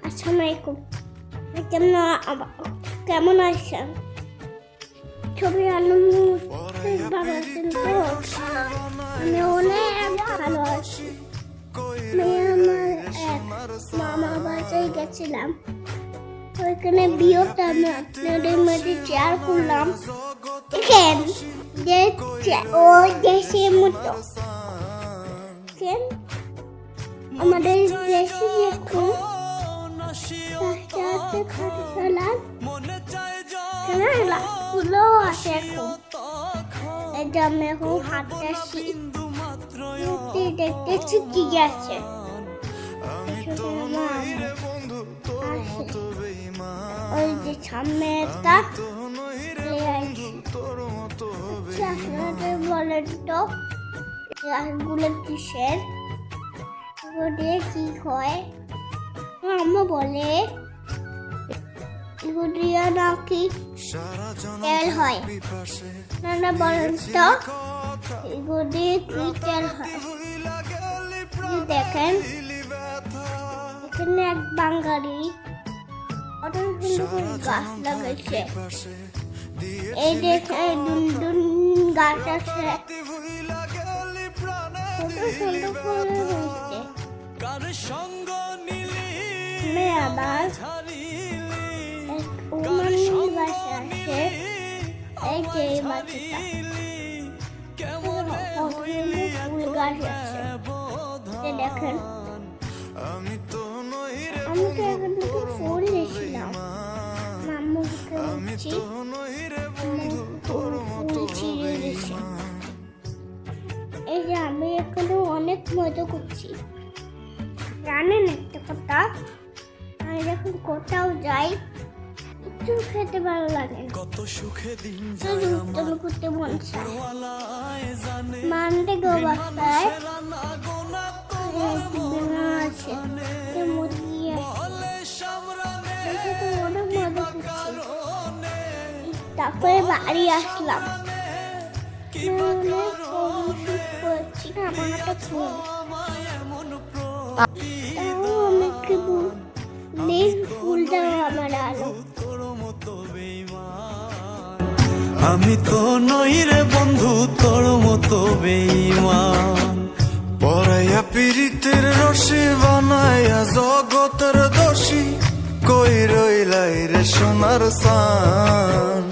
আসসালামু আলাইকুম। কেমন আছেন? ছবি আলম ভালো আছেন তো? আমি অনেক ভালো আছি। আমি আমার এক মামা বাসায় গেছিলাম, ওইখানে বিয়েটা আমি আপনাদের মাঝে শেয়ার করলাম। দেখেন যে ও দেশের মতো আমাদের দেশে এখন গাছগুলো আছে এখন। এটা আমি এখন হাঁটতেছি, দেখতে শিখি গেছে। ওই যে সামনে একটা আপনাদের বলেন তো গাছগুলো কিসের, দিয়ে কি হয়? আম্মা বলে এগুলিও নাকি তেল হয়। নানা বলেন তো এগুলি কি তেল হয়? দেখেন এখানে এক বাঙালি অত সুন্দর করে গাছ লাগাইছে। এই দেখে দুন গাছ আছে, কত সুন্দর করে হয়েছে। আবার বাসা আছে, এই যে বাচ্চাটা ফুল গাছ আছে। দেখেন আমি তো এখন থেকে ফুল নিয়েছিলাম, মাম্মু ফুল ছিঁড়ে দিয়েছি। এই যে আমি এখানে অনেক মজা করছি। জানেন একটা কথা, আমি যখন কোথাও যাই একটু খেতে ভালো লাগে, কত সুখে দিন করতে মন চায়। মানতে গো বাসায় আছে, মুরগি আছে, অনেক মজা করছি। তারপরে বাড়ি আসলাম, করছি আমার একটা ফুল ফুলটা আমার আলো। আমি তো নই রে বন্ধু তোর মতো বেঈমান, পরাইয়া পীড়িতের রশি বানাইয়া জগতের দোষী, কই রইলাই রে সোনার সান।